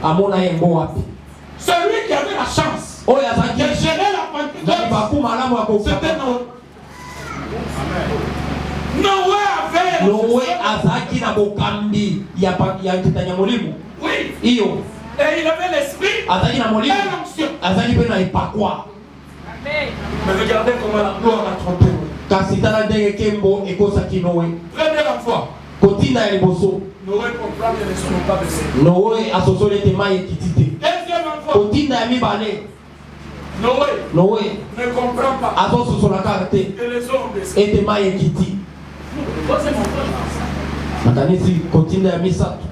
amona ye ngo wapi Celui qui avait la chance oyo de azalaki gérer la na Pentecôte, libaku malamu ya c'était kokaka Noé. Noé avait noe azalaki na bokambi ya nkitanya molimo oui, iyo Et il avait l'esprit azali na molimo et l'onction. azali pe na ipakwa. Mais regardez comment la gloire a trompé. Kasi tala ndenge kembo ekosaki Noé. Première fois, Kotina ya liboso Noé comprend que les eaux n'ont pas baissé. Noé asosoli ete mai ekiti te. Deuxième fois, Kotina ya mibale Noé ne comprend pas azososola kaka te que les eaux ont baissé. ete mai ekiti. Troisième fois, Makanisi kotina ya misato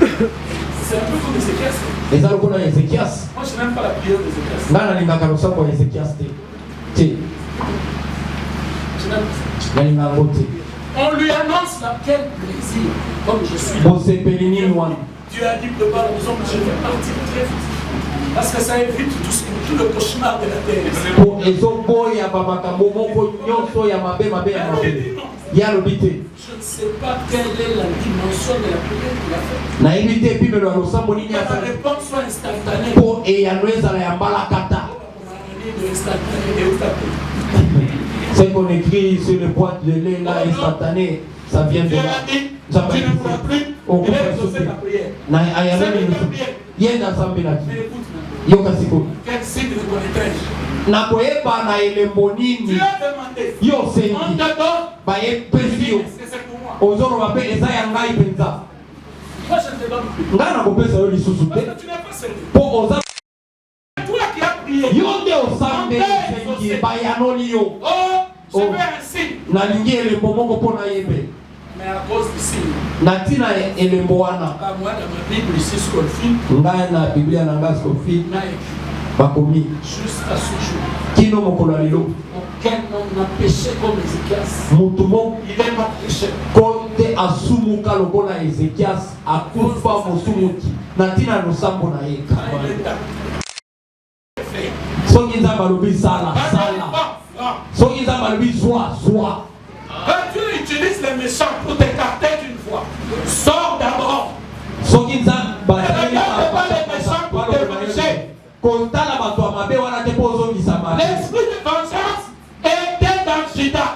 c'est un peu comme Ézéchias. eza lokola Ezekias. Moi, je n'aime pas la prière d'Ézéchias. Nga nalingaka losambo ya Ezekias te Je n'aime pas. nalinga yango te. On lui annonce là, quel plaisir, comme je suis. Bosepeli nini wana Dieu a dit prépare la maison, mais je vais partir très vite. Parce que ça évite tout le cauchemar de la terre. po ezoboya bamakambo moko nyonso ya mabe ya mabe ye alobi te Je ne sais pas quelle est la dimension de la prière qu'il a faite. nayebi te epimelo ya losambo nini Que la asali réponse soit instantanée. mpo eyano ezala ya mbala kata. Ce qu'on écrit sur le boîte de lait là instantané, ça vient de Dieu là. a dit, tu ne pourras plus. Il a exaucé ta prière. Na ayana C'est ni la prière. yenda zambe na Mais ki. écoute maintenant, Yoka siko. quel signe reconnaîtrai-je? Na koyeba na elembo nini Tu as demandé. yo On sengi te donne. ba epesi yo Est-ce que c'est pour moi? ozoro ba pe eza ya ngai penza. Moi, je ne te donne plus. Nga na kopesa yo lisusu Parce te. que tu n'es pas servi. Po oza C'est toi qui as prié. yo nde osambe sengi ba yanoli yo. Oh, je veux un signe. Nalingi elembo moko pona yebe. Mais à cause du signe, Na tina elembo wana. pas moi dans ma Bible ici, ce qu'on fait, Ngai na Biblia na ngai skofi on a écrit bakomi jusqu'à ce jour. kino mokolo ya lelo Aucun homme n'a péché comme Ézéchias. mutu moko Il est pas péché. kote asumuka lokola Ezekias akufa mosumuki na ntina losambo na ye. Quand il est temps. Fait. Soki nzambe alobi sala Quand il est sala, temps. soki nzambe alobi zwa zwa. Quand Dieu utilise les méchants pour t'écarter d'une voie, sors d'abord. Soki nzambe bazali na Regarde pas les méchants pour te venger. kotala bato ya mabe wana te mpo ozongisa mabe. L'esprit de vengeance était dans Judas.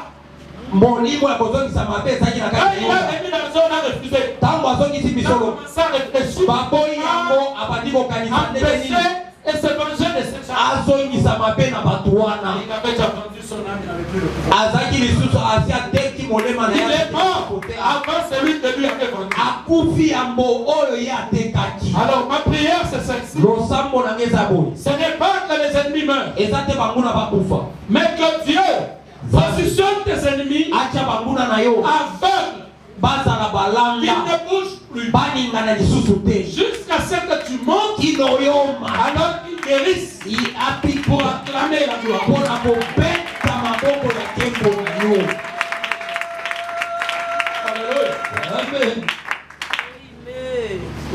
Molimo ya kozongisa mabe ezalaki na Quand kati il ya a Yuda. venu dans son a refusé. Ntango azongisi Il a misolo commencé à réfléchir. baboyi yango abandi kokanisa ndenge nini Et se venger de ces gens. azongisa mabe na bato wana. Il avait déjà vendu son âme, il n'avait plus le pouvoir. azalaki lisusu asi ateki molema na Il ye est mort avant celui que lui avait vendu. akufi yambo oyo ye atekaki. Alors ma prière c'est celle-ci. losambo na ngai eza boye Ce n'est pas que les ennemis meurent, eza te banguna bakufa mais que Dieu positionne tes ennemis atya banguna na yo aveugles, bazala qu'ils balanga ne bougent plus, baningana lisusu te jusqu'à ce que tu montes, kino yoma alors qu'ils guérissent api pour acclamer la gloire. mpona kobeta maboko ya nkembo na yo. Alléluia. Amen.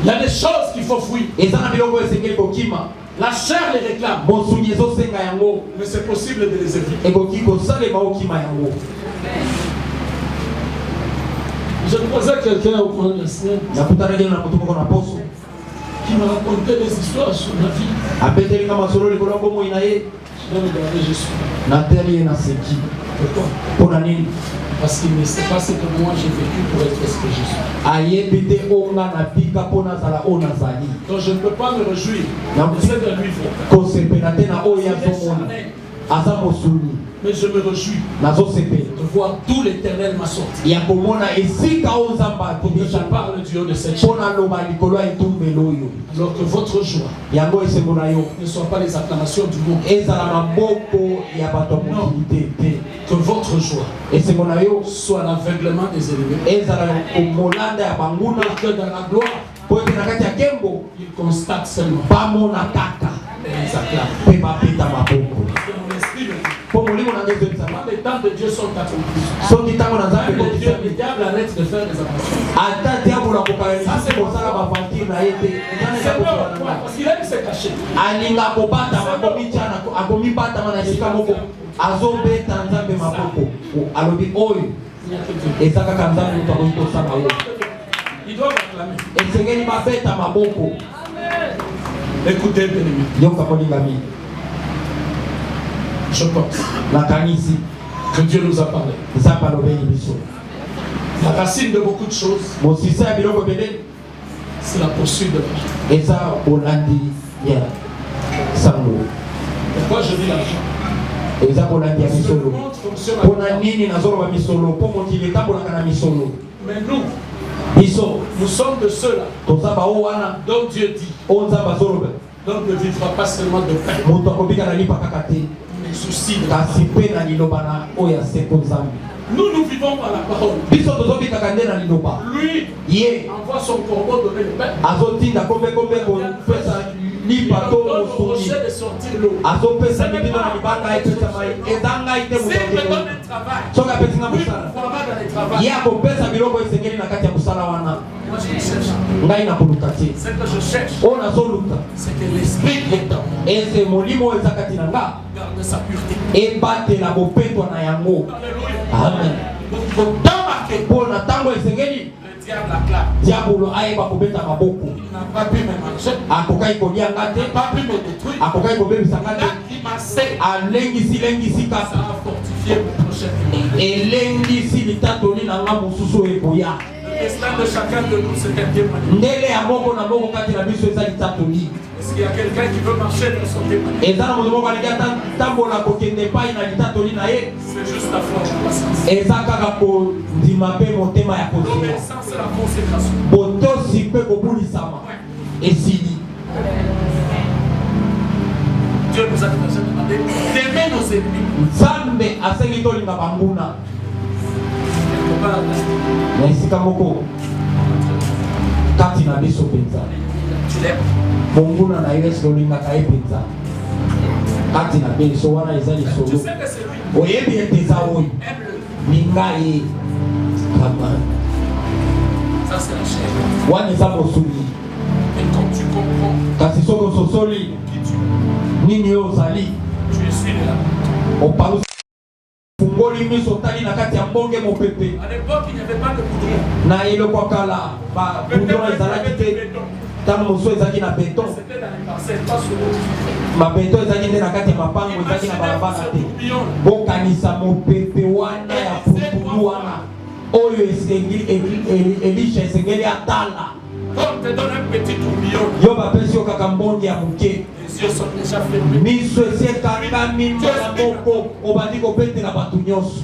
Il y a des choses qu'il faut fuir. eza na biloko esengeli kokima La chair les réclame, bonsungi ezosenga yango mais c'est possible de les éviter. ekoki kosalema okima yango. Je croisais quelqu'un au coin de la semaine nakutanaki na motu moko na poso qui me racontait des histoires sur la vie. apetelinga masolo likolo ya bomoi na ye Je vais regarder Jésus. nateli ye na seki Pourquoi? mpona nini Parce qu'il ne sait pas ce que moi j'ai vécu pour être ce que je suis. ayebi te oyo nga napika mpo nazala oyo nazali. Donc je ne peux pas me réjouir de ce que lui fait. kosepela te na oyo azomona aza mosuni Mais je me réjouis nazosepela de voir d'où l'Éternel m'a sorti. ya komona esika oyo nzambe Et je atubisa parle du haut de cette chair. mpo naloba likolo ya etumbelo oyo Alors que votre joie yango esengo na yo ne soit pas les acclamations du monde. ezala maboko ya bato ya mokili te. Que votre joie Esengo na yo soit l'aveuglement des ennemis. ezala molanda ya banguna Que dans la gloire, po ete na kati ya nkembo ils constatent seulement. bamona kaka Et ils acclament. mpe bapeta maboko Que mon esprit me dit, mpo molimo na ngai ezoyebisama quand les temps de Dieu sont accomplis, soki ntango na nzambe quand le Dieu, ekokisami le diable arrête de faire des avancées. ata diabolo akokaa lisusu kosala bavantire na ye te eza na C'est eza vrai, kosala na pourquoi? ngai Parce qu'il aime se cacher. alinga kobatama akomibatama na esika moko azobeta nzambe maboko alobi oyo Il n'y a que Dieu. eza kaka nzambe moto akoki kosala oyo Il doit acclamer. esengeli babeta maboko. Écoutez, bien-aimés, yoka molingami je pense nakanisi que Dieu nous a parlé. nzambe alobeli biso La racine de beaucoup de choses, mosisa ya biloko ebele C'est la poursuite de l'argent. Et ça, Bolandi, ya sango. Pourquoi je dis l'argent? Et ça, Bolandi, ya misolo. Fonctionne Pour la nini, nazolo ba misolo. Pour mon qu'il est à Bolanda misolo. Mais nous, Iso, nous sommes de ceux-là toza ba owana, dont Dieu dit onza ba zolo. donc ne vivra pas seulement de pain, Moto akobika na lipa kakate. mais souci de Kasi pe na liloba na oya seko nzambe. nous vivons par la parole. Biso tozobika kande na liloba. Lui Ye envoie son corbeau donner le pain. azotinda kombe kopesa lipa to Au mosuni. rocher de sortir l'eau. Azopesa mibino na libanga epesa mai. Ezanga ite S'il me moto. donne un travail, Soka pesinga lui musala. pourra dans les travaux. Ye akopesa biloko esengeli na kati ya musala wana. Moi je cherche. Ngai nakoluka te. Ce que je cherche, Oyo nazoluka. c'est que l'esprit qui est en moi Ese molimo oyo eza kati na nga garde sa pureté. ebatela bopetwa na yango. Alléluia. Amen. Donc il faut tant marquer. Mpo na ntango esengeli Le diable acclame. diabolo ayeba kobeta maboko. Il n'a pas pu me manger. Akokaki kolia nga Il te, n'a pas pu me détruire. akokaki kobebisa nga Là, te, il m'a serré. alengisi Ça kaka a fortifié mon prochain niveau. elengisi litatoli na nga mosusu oyo ekoya. Le destin de chacun de nous, c'est un témoignage. Ndele ya moko na moko kati na biso eza litatoli. Est-ce qu'il y a quelqu'un qui veut marcher dans son témoignage? Eza na moto moko alingi atambola kokende epai na litatoli na ye, C'est juste la foi de croissance. eza kaka kondima mpe motema ya kozela. L'obéissance, c'est la consécration. Botosi mpe kobulisama esili. Dieu nous a déjà demandé d'aimer nos ennemis. Nzambe asengi tolinga banguna Quelque part, na esika moko kati na biso mpenza. tu l'aimes. Monguna na yo esi olingaka ye mpenza kati na biso wana eza Tu lisolo. sais que c'est lui. Oyebi ete eza oyo Aime-le. linga ye kama Ça, c'est la chair. wana eza mosuli. Et quand tu comprends Kasi soki ososoli qui tu es, nini oyo ozali tu es celui-là. opalusi fungoli miso otali na kati ya mbonge mopepe À l'époque, il n'y avait pas de goudron. na eloko ya kala babudron ezalaki te, ntango mosusu ezalaki na beton, C'était dans les parcelles, pas sur l'eau. mabeton ezalaki nde na kati ya mapango, ezalaki na balabala te. Bokanisa mopepe wana ya putulu wana oyo elisha esengeli atala. Comme te donne un petit tourbillon, Yo bapesi yo kaka mbonge ya moke, les yeux sont déjà fermés. miso esi ekangami mbala moko obandi kobetela bato nyonso.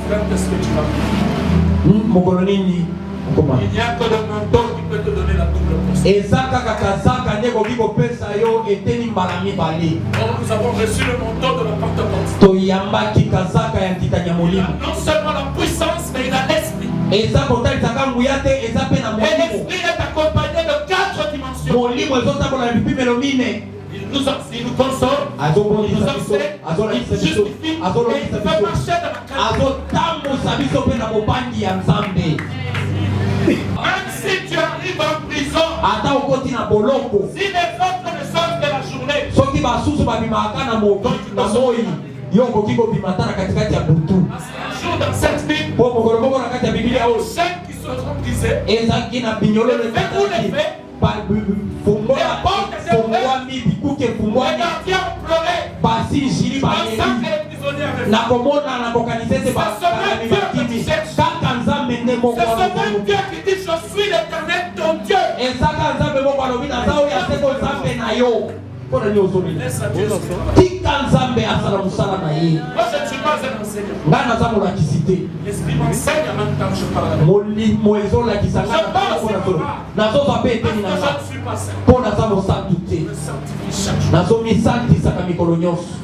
Frère, qu'est-ce que tu vas faire? Mokolo nini okoma Il n'y a que le menton qui peut te donner la double portion. eza kaka kazaka nde ekoki kopesa yo eteni mbala mibale. Or, nous avons reçu le menton de la Pentecôte. Toyambaki kazaka ya nkitani ya Il a molimo, non seulement la puissance, mais il a l'esprit. eza kotalisaka nguya te, eza mpe na Et molimo. l'esprit est accompagné de 4 dimensions. Molimo ezotambola na bipimelo mine, Il nous console, il azobondisa nous biso, enseigne, azolakisa il biso, justifie, et il azolakisa fait biso, marcher dans la qualité. azotambusa biso mpe na mobangi ya Nzambe. Même si tu arrives en prison, Ata okoti na boloko, si les autres ne sortent de la journée, soki basusu babimaka na moi, yo okoki kobima ata na katikati ya butu. un jour dans cette vie, Po mokolo moko na kati ya Biblia oyo chaque qui se trompe ezalaki na binyololo ezalaki fungwami bikuke les fungwami gardiens ont pleuré, basinjili pensant bayeli que les prisonniers avaient na faim. komona na kokanisa ete bakalami bakimi kaka Nzambe nde moko C'est ce alobi. même Dieu qui dit je suis l'Éternel ton Dieu. ezaka Nzambe moko alobi naza oyo aseko Nzambe na yo mpona nini ozobeli Laisse à Dieu ce qu'il va. tika Nzambe asala mosala na ye. Moi je ne suis pas un enseignant. ngai naza molakisi te, L'esprit m'enseigne en même temps que je parle. molimo ezolakisa ngai nazozwa mpe eteni na Parce que nga je ne suis pas saint. mpo naza mosantu te, Je me sanctifie chaque jour. nazomisantisaka mikolo nyonso.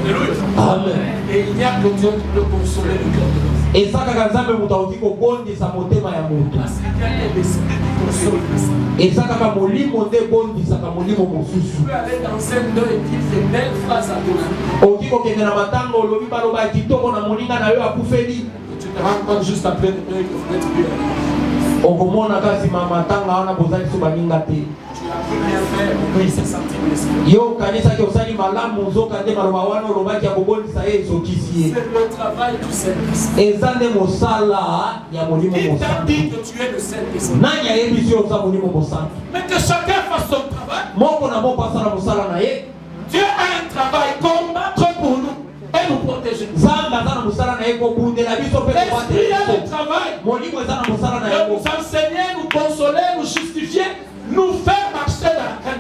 Alléluia. Amen. Et il n'y a que Dieu qui peut consoler le cœur de l'homme. eza kaka Nzambe moto akoki kobondisa motema ya moto, Parce qu'il y a que l'esprit qui console le saint. eza kaka molimo nde ebondisaka molimo Tu mosusu. peux aller dans un deux et dire des belles phrases à ton ami. okoki kokende na matango olobi baloba ya kitoko na moninga na yo akufeli, Tu te rends compte juste après de deux que vous n'êtes plus amis. okomona kasi matanga wana bozali so baninga te. Tu as pu bien faire, mais il s'est senti blessé. yo okanisaki osali malamu nzoka nde maloba wana olobaki ya kobondisa ye esokisi ye. C'est le travail du Saint-Esprit. eza nde mosala ya molimo Qui t'a mosantu. dit que tu es le Saint-Esprit? nani ayebisi yo oza molimo mosantu? Mais que chacun fasse son travail. moko na moko asala mosala na ye. Dieu a un travail, combattre pour nous et nous protéger. Nzambe aza na mosala na ye kobundela biso mpe L'esprit a kobatela le biso. travail molimo eza na mosala na de yango nous enseigner, nous consoler, nous justifier.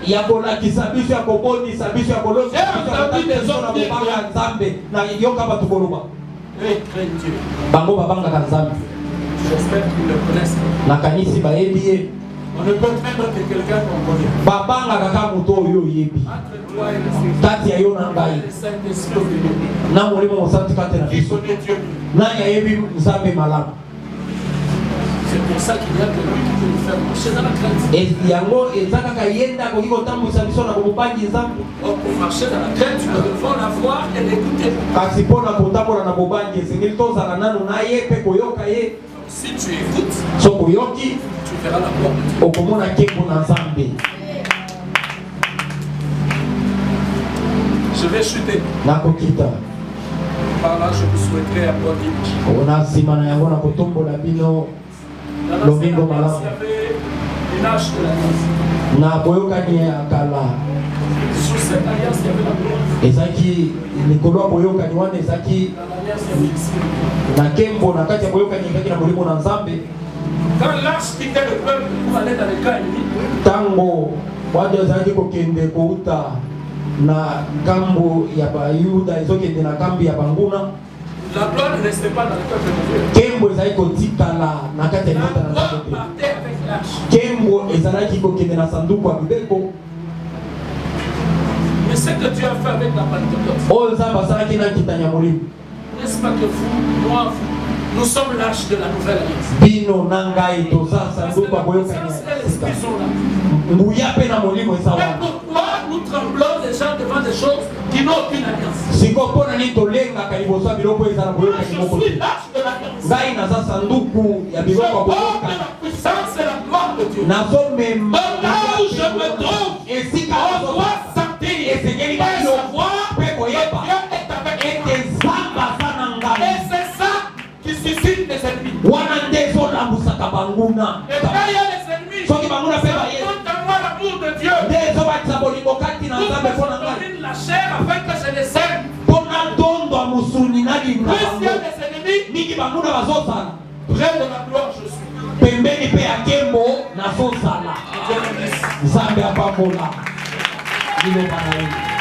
ya kolakisa biso ya kobonisa biso ya kolonga biso na kobanga Nzambe na yoka bato koloba bango babangaka Nzambe. J'espère qu'ils le connaissent. Nakanisi bayebi ye. On ne peut traîner que quelqu'un qu'on connaît. Babangaka kaka moto oyo yebi. Entre toi et le Kati ya yo na ngai. Saint-Esprit. Na molimo mosantu kati na Qui biso. connaît Dieu. Nani ayebi Nzambe malamu. C'est pour ça qu'il y a que lui qui peut nous faire marcher dans la crainte. Yango ezaka yenda ko kiko tambisa biso na kobangi Nzambe. Or pour marcher dans la crainte, tu dois la voir et l'écouter. Kasi pona kotambola na kobangi ezengeli tozala nanu na ye pe koyoka ye. Si tu écoutes, So koyoki tu verras la gloire de Dieu. okomona kembo na Nzambe. Je vais chuter. Nakokita. Par là, je vous souhaiterais avoir dimanche. Ona sima na yango na kotombola bino lomingo malamu. Il y avait une hache de l'alliance. Na boyokani ya kala. Sous cette alliance, il y avait la gloire. Ezaki likolo ya boyokani wana ezaki Dans l'alliance, il y avait ici. na kembo na kati ya boyokani ezaki na molimo na Nzambe. Quand l'arche quittait le peuple pour aller dans les camps ennemis, Tango watu ezalaki kokende kouta na kambo ya bayuda ezokende na kambi ya banguna. la gloire ne restait pas dans le peuple de Dieu. Kembo ezalaki kotikala na kati ya La libota na gloire Nzambe. partait avec l'arche. Kembo ezalaki kokende na sanduku ya mibeko. Mais ce que Dieu a fait avec la Pentecôte, Oyo Nzambe asalaki na nkitani ya molimo. n'est-ce pas que vous, moi, vous, nous sommes l'arche de la nouvelle alliance. Bino na ngai toza Parce que sanduku ya la boyokani puissance ya et l'esprit sika. sont là. Nguya pe na molimo eza Mais wana. pourquoi nous tremblons déjà devant des choses qui n'ont aucune alliance? Siko mpona nini tolengaka liboso ya biloko eza na Moi, boyokani je moko suis te. l'arche de l'alliance. Ngai naza sanduku ya Je biloko ya porte boyokani. la puissance et la gloire de Dieu. Nazomema Donc là où je me trouve, esika on doit sentir esengeli et bino savoir mpe que koyeba Dieu est avec ete Nzambe aza na nous. ngai. Et c'est ça qui suscite les ennemis. Wana nde ezolambusaka banguna. Et quand il y a les ennemis, Soki banguna mpe ça baye montre en moi l'amour de Dieu. nde ezobatisa bolingo kati na Tout Nzambe ce mpo na qui ngai. domine la chair afin que je les aime. Mpo na ndondo ya mosuni nalinga Plus il y a bango. des ennemis, Mingi banguna bazozala près de la gloire je suis. pembeni mpe ya kembo nazozala. Dieu me bénisse. Nzambe apambola liloba na ye.